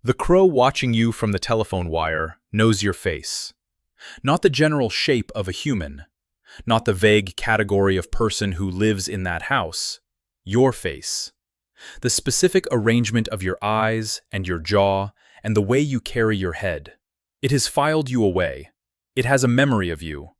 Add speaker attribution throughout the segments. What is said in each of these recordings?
Speaker 1: The crow watching you from the telephone wire knows your face. Not the general shape of a human, not the vague category of person who lives in that house. Your face. The specific arrangement of your eyes and your jaw and the way you carry your head. It has filed you away. It has a memory of you.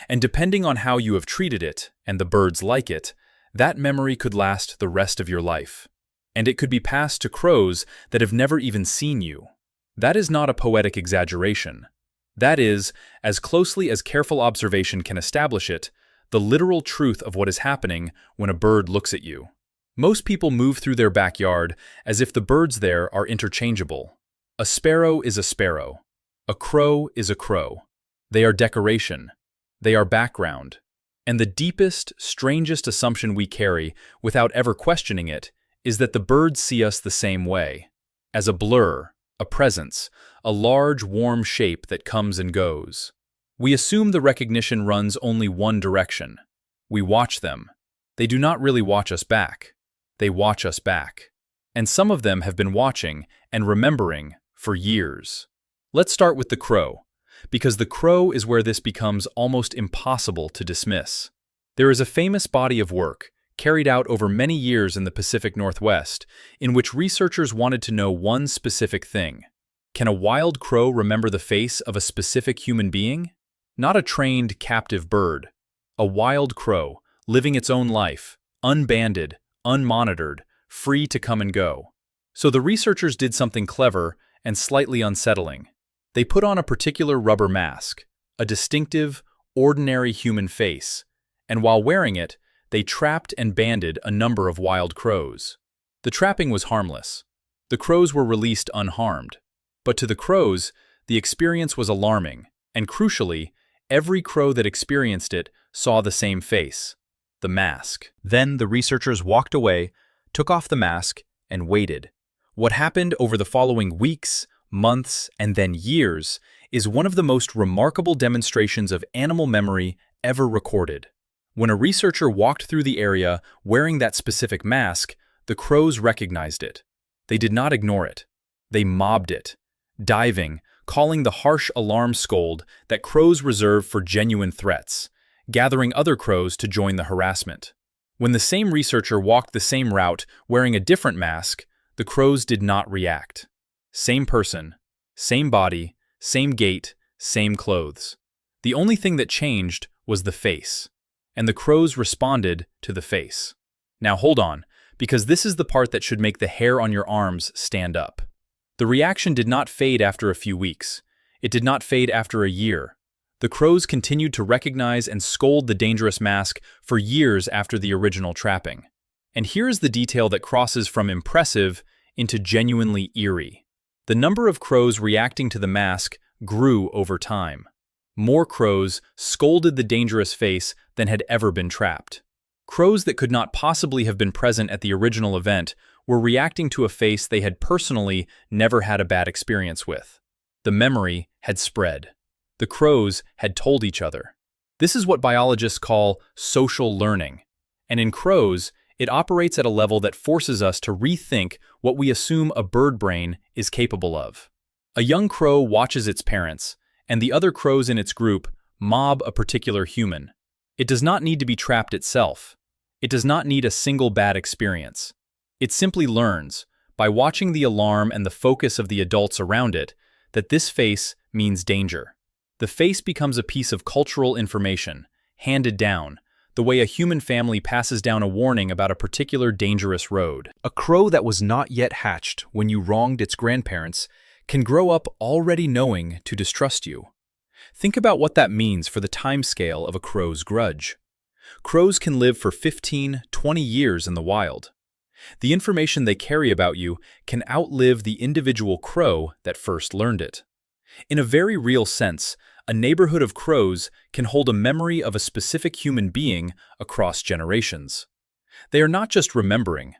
Speaker 1: And depending on how you have treated it, and the birds like it, that memory could last the rest of your life. And it could be passed to crows that have never even seen you. That is not a poetic exaggeration. That is, as closely as careful observation can establish it, the literal truth of what is happening when a bird looks at you. Most people move through their backyard as if the birds there are interchangeable. A sparrow is a sparrow. A crow is a crow. They are decoration. They are background. And the deepest, strangest assumption we carry, without ever questioning it, is that the birds see us the same way. As a blur, a presence, a large, warm shape that comes and goes. We assume the recognition runs only one direction. We watch them. They do not really watch us back. They watch us back. And some of them have been watching and remembering for years. Let's start with the crow, because the crow is where this becomes almost impossible to dismiss. There is a famous body of work, carried out over many years in the Pacific Northwest, in which researchers wanted to know one specific thing. Can a wild crow remember the face of a specific human being? Not a trained, captive bird. A wild crow, living its own life, unbanded, unmonitored, free to come and go. So the researchers did something clever and slightly unsettling. They put on a particular rubber mask, a distinctive, ordinary human face, and while wearing it, they trapped and banded a number of wild crows. The trapping was harmless. The crows were released unharmed. But to the crows, the experience was alarming, and crucially, every crow that experienced it saw the same face, the mask. Then the researchers walked away, took off the mask, and waited. What happened over the following weeks, months, and then years is one of the most remarkable demonstrations of animal memory ever recorded. When a researcher walked through the area wearing that specific mask, the crows recognized it. They did not ignore it. They mobbed it, diving, calling the harsh alarm scold that crows reserve for genuine threats, gathering other crows to join the harassment. When the same researcher walked the same route wearing a different mask, the crows did not react. Same person, same body, same gait, same clothes. The only thing that changed was the face. And the crows responded to the face. Now hold on, because this is the part that should make the hair on your arms stand up. The reaction did not fade after a few weeks. It did not fade after a year. The crows continued to recognize and scold the dangerous mask for years after the original trapping. And here is the detail that crosses from impressive into genuinely eerie. The number of crows reacting to the mask grew over time. More crows scolded the dangerous face than had ever been trapped. Crows that could not possibly have been present at the original event were reacting to a face they had personally never had a bad experience with. The memory had spread. The crows had told each other. This is what biologists call social learning. And in crows, it operates at a level that forces us to rethink what we assume a bird brain is capable of. A young crow watches its parents, and the other crows in its group mob a particular human. It does not need to be trapped itself. It does not need a single bad experience. It simply learns, by watching the alarm and the focus of the adults around it, that this face means danger. The face becomes a piece of cultural information, handed down, the way a human family passes down a warning about a particular dangerous road. A crow that was not yet hatched when you wronged its grandparents can grow up already knowing to distrust you. Think about what that means for the timescale of a crow's grudge. Crows can live for 15, 20 years in the wild. The information they carry about you can outlive the individual crow that first learned it. In a very real sense, a neighborhood of crows can hold a memory of a specific human being across generations. They are not just remembering,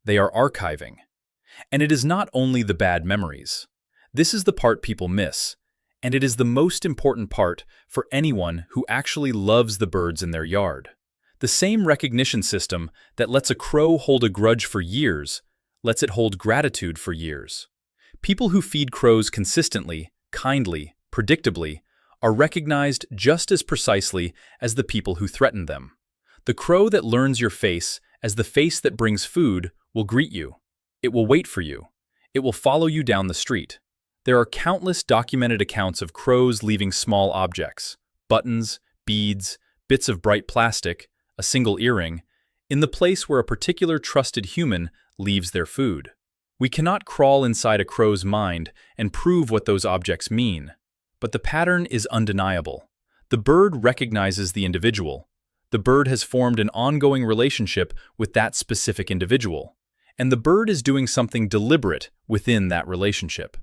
Speaker 1: they are archiving. And it is not only the bad memories. This is the part people miss, and it is the most important part for anyone who actually loves the birds in their yard. The same recognition system that lets a crow hold a grudge for years lets it hold gratitude for years. People who feed crows consistently, kindly, predictably, are recognized just as precisely as the people who threaten them. The crow that learns your face as the face that brings food will greet you. It will wait for you. It will follow you down the street. There are countless documented accounts of crows leaving small objects, buttons, beads, bits of bright plastic, a single earring, in the place where a particular trusted human leaves their food. We cannot crawl inside a crow's mind and prove what those objects mean, but the pattern is undeniable. The bird recognizes the individual. The bird has formed an ongoing relationship with that specific individual, and the bird is doing something deliberate within that relationship.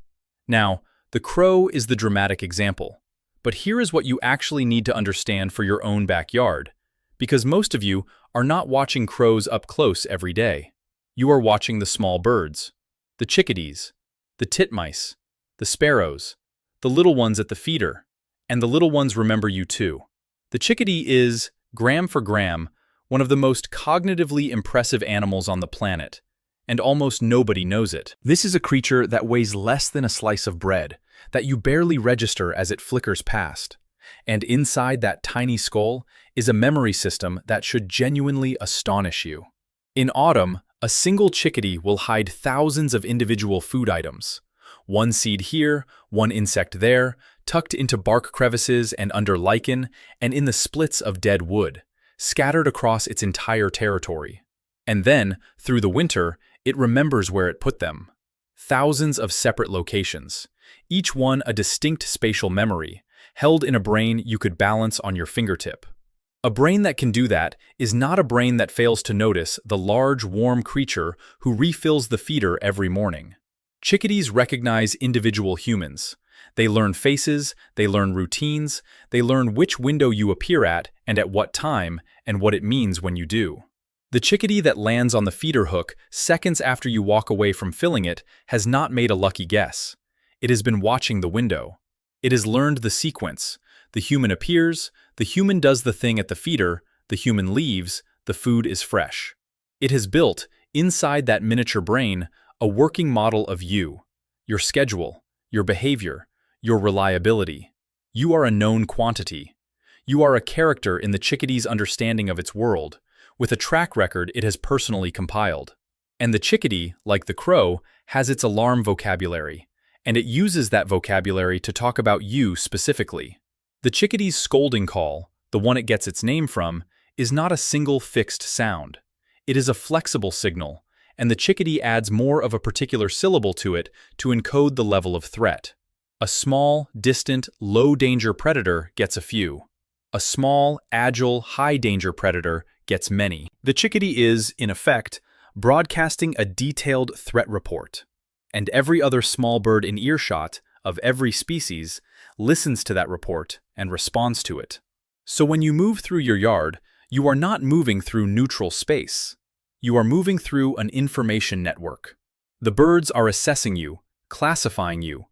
Speaker 1: Now, the crow is the dramatic example, but here is what you actually need to understand for your own backyard, because most of you are not watching crows up close every day. You are watching the small birds, the chickadees, the titmice, the sparrows, the little ones at the feeder, and the little ones remember you too. The chickadee is, gram for gram, one of the most cognitively impressive animals on the planet, and almost nobody knows it. This is a creature that weighs less than a slice of bread, that you barely register as it flickers past. And inside that tiny skull is a memory system that should genuinely astonish you. In autumn, a single chickadee will hide thousands of individual food items. One seed here, one insect there, tucked into bark crevices and under lichen, and in the splits of dead wood, scattered across its entire territory. And then, through the winter, it remembers where it put them. Thousands of separate locations, each one a distinct spatial memory, held in a brain you could balance on your fingertip. A brain that can do that is not a brain that fails to notice the large, warm creature who refills the feeder every morning. Chickadees recognize individual humans. They learn faces, they learn routines, they learn which window you appear at and at what time, and what it means when you do. The chickadee that lands on the feeder hook seconds after you walk away from filling it has not made a lucky guess. It has been watching the window. It has learned the sequence. The human appears, the human does the thing at the feeder, the human leaves, the food is fresh. It has built, inside that miniature brain, a working model of you, your schedule, your behavior, your reliability. You are a known quantity. You are a character in the chickadee's understanding of its world, with a track record it has personally compiled. And the chickadee, like the crow, has its alarm vocabulary, and it uses that vocabulary to talk about you specifically. The chickadee's scolding call, the one it gets its name from, is not a single fixed sound. It is a flexible signal, and the chickadee adds more of a particular syllable to it to encode the level of threat. A small, distant, low-danger predator gets a few. A small, agile, high-danger predator gets many. The chickadee is, in effect, broadcasting a detailed threat report, and every other small bird in earshot, of every species, listens to that report and responds to it. So when you move through your yard, you are not moving through neutral space. You are moving through an information network. The birds are assessing you, classifying you,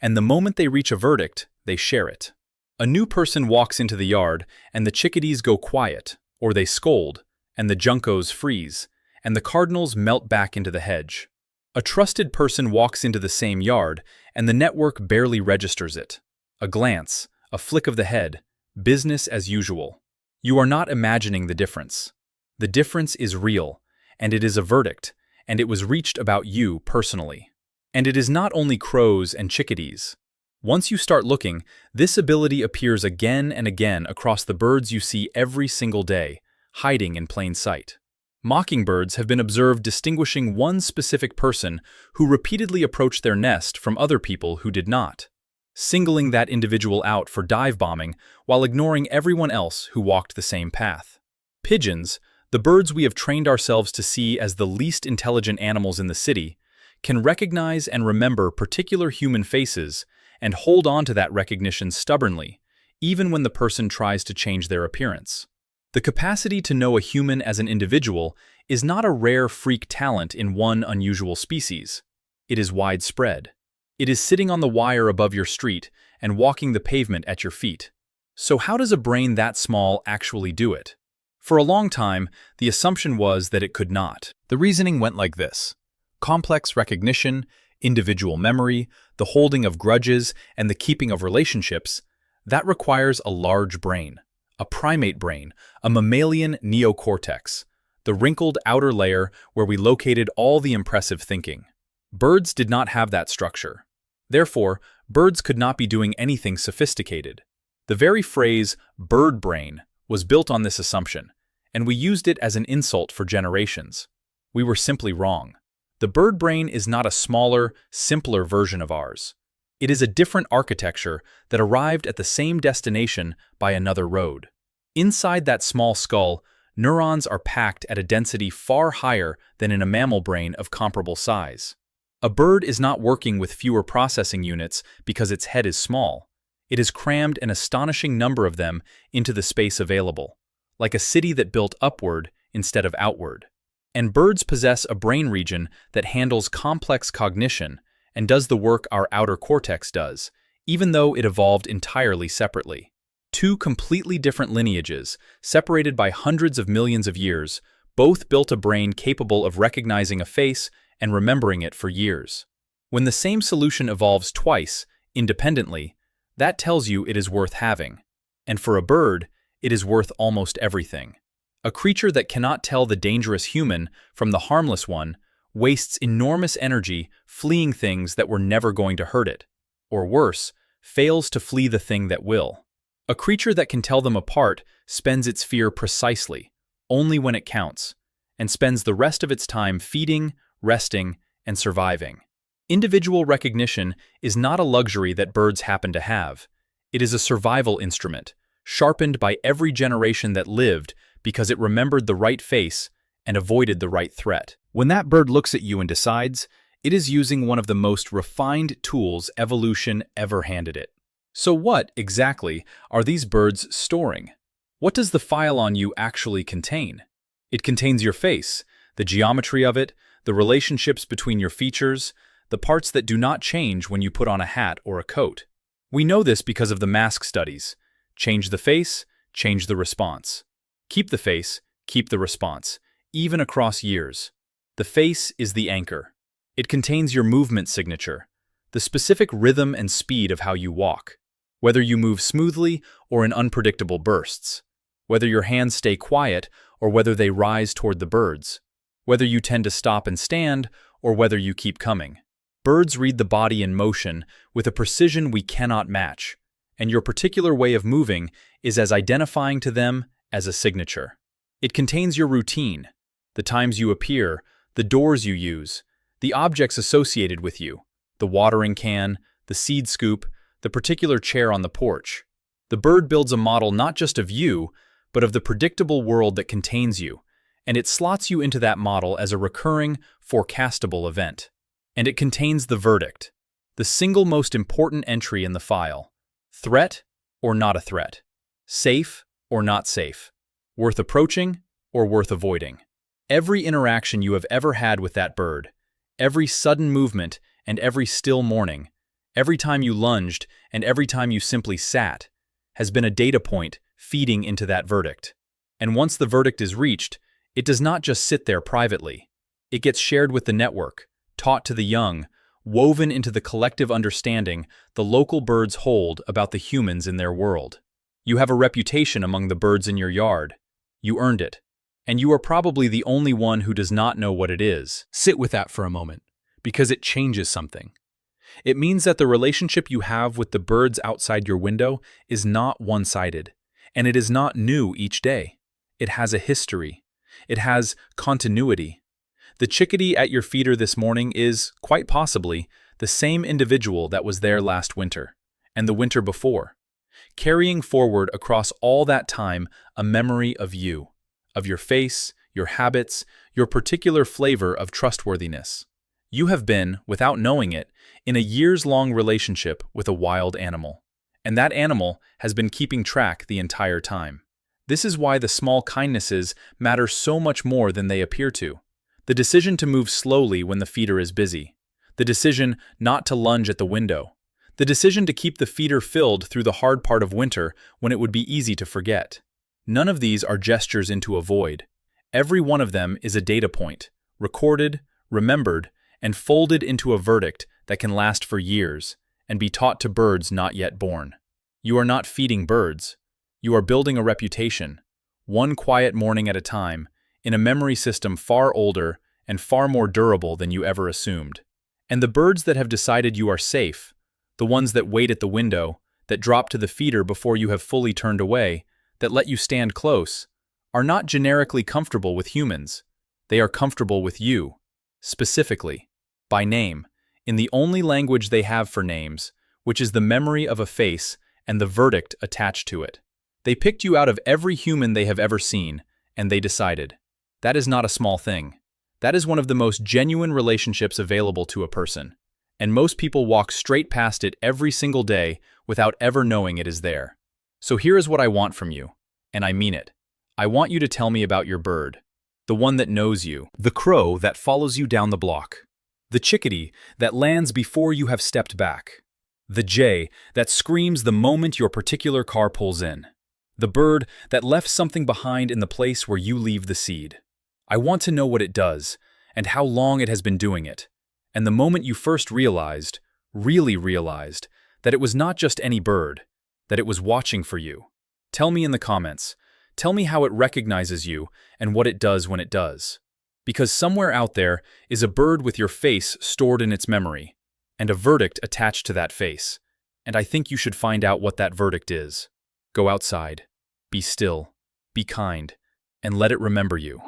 Speaker 1: and the moment they reach a verdict, they share it. A new person walks into the yard, and the chickadees go quiet, or they scold, and the juncos freeze, and the cardinals melt back into the hedge. A trusted person walks into the same yard, and the network barely registers it. A glance, a flick of the head, business as usual. You are not imagining the difference. The difference is real, and it is a verdict, and it was reached about you personally. And it is not only crows and chickadees. Once you start looking, this ability appears again and again across the birds you see every single day, hiding in plain sight. Mockingbirds have been observed distinguishing one specific person who repeatedly approached their nest from other people who did not, singling that individual out for dive bombing while ignoring everyone else who walked the same path. Pigeons, the birds we have trained ourselves to see as the least intelligent animals in the city, can recognize and remember particular human faces and hold on to that recognition stubbornly, even when the person tries to change their appearance. The capacity to know a human as an individual is not a rare freak talent in one unusual species. It is widespread. It is sitting on the wire above your street and walking the pavement at your feet. So how does a brain that small actually do it? For a long time, the assumption was that it could not. The reasoning went like this: complex recognition, individual memory, the holding of grudges, and the keeping of relationships, that requires a large brain, a primate brain, a mammalian neocortex, the wrinkled outer layer where we located all the impressive thinking. Birds did not have that structure. Therefore, birds could not be doing anything sophisticated. The very phrase bird brain was built on this assumption, and we used it as an insult for generations. We were simply wrong. The bird brain is not a smaller, simpler version of ours. It is a different architecture that arrived at the same destination by another road. Inside that small skull, neurons are packed at a density far higher than in a mammal brain of comparable size. A bird is not working with fewer processing units because its head is small. It has crammed an astonishing number of them into the space available, like a city that built upward instead of outward. And birds possess a brain region that handles complex cognition and does the work our outer cortex does, even though it evolved entirely separately. Two completely different lineages, separated by hundreds of millions of years, both built a brain capable of recognizing a face and remembering it for years. When the same solution evolves twice, independently, that tells you it is worth having. And for a bird, it is worth almost everything. A creature that cannot tell the dangerous human from the harmless one wastes enormous energy fleeing things that were never going to hurt it, or worse, fails to flee the thing that will. A creature that can tell them apart spends its fear precisely, only when it counts, and spends the rest of its time feeding, resting, and surviving. Individual recognition is not a luxury that birds happen to have. It is a survival instrument, sharpened by every generation that lived because it remembered the right face and avoided the right threat. When that bird looks at you and decides, it is using one of the most refined tools evolution ever handed it. So what, exactly, are these birds storing? What does the file on you actually contain? It contains your face, the geometry of it, the relationships between your features, the parts that do not change when you put on a hat or a coat. We know this because of the mask studies. Change the face, change the response. Keep the face, keep the response, even across years. The face is the anchor. It contains your movement signature, the specific rhythm and speed of how you walk, whether you move smoothly or in unpredictable bursts, whether your hands stay quiet or whether they rise toward the birds, whether you tend to stop and stand or whether you keep coming. Birds read the body in motion with a precision we cannot match, and your particular way of moving is as identifying to them as a signature. It contains your routine, the times you appear, the doors you use, the objects associated with you, the watering can, the seed scoop, the particular chair on the porch. The bird builds a model not just of you, but of the predictable world that contains you, and it slots you into that model as a recurring, forecastable event. And it contains the verdict, the single most important entry in the file. Threat or not a threat? Safe or not safe? Worth approaching or worth avoiding? Every interaction you have ever had with that bird, every sudden movement and every still morning, every time you lunged and every time you simply sat, has been a data point feeding into that verdict. And once the verdict is reached, it does not just sit there privately. It gets shared with the network, taught to the young, woven into the collective understanding the local birds hold about the humans in their world. You have a reputation among the birds in your yard. You earned it. And you are probably the only one who does not know what it is. Sit with that for a moment, because it changes something. It means that the relationship you have with the birds outside your window is not one-sided, and it is not new each day. It has a history. It has continuity. The chickadee at your feeder this morning is, quite possibly, the same individual that was there last winter, and the winter before, carrying forward across all that time a memory of you, of your face, your habits, your particular flavor of trustworthiness. You have been, without knowing it, in a years-long relationship with a wild animal, and that animal has been keeping track the entire time. This is why the small kindnesses matter so much more than they appear to. The decision to move slowly when the feeder is busy, the decision not to lunge at the window, the decision to keep the feeder filled through the hard part of winter when it would be easy to forget. None of these are gestures into a void. Every one of them is a data point, recorded, remembered, and folded into a verdict that can last for years and be taught to birds not yet born. You are not feeding birds. You are building a reputation, one quiet morning at a time, in a memory system far older and far more durable than you ever assumed. And the birds that have decided you are safe, the ones that wait at the window, that drop to the feeder before you have fully turned away, that let you stand close, are not generically comfortable with humans. They are comfortable with you, specifically, by name, in the only language they have for names, which is the memory of a face and the verdict attached to it. They picked you out of every human they have ever seen, and they decided. That is not a small thing. That is one of the most genuine relationships available to a person, and most people walk straight past it every single day without ever knowing it is there. So here is what I want from you, and I mean it. I want you to tell me about your bird, the one that knows you, the crow that follows you down the block, the chickadee that lands before you have stepped back, the jay that screams the moment your particular car pulls in, the bird that left something behind in the place where you leave the seed. I want to know what it does, and how long it has been doing it, and the moment you first realized, really realized, that it was not just any bird, that it was watching for you. Tell me in the comments. Tell me how it recognizes you and what it does when it does. Because somewhere out there is a bird with your face stored in its memory, and a verdict attached to that face. And I think you should find out what that verdict is. Go outside, be still, be kind, and let it remember you.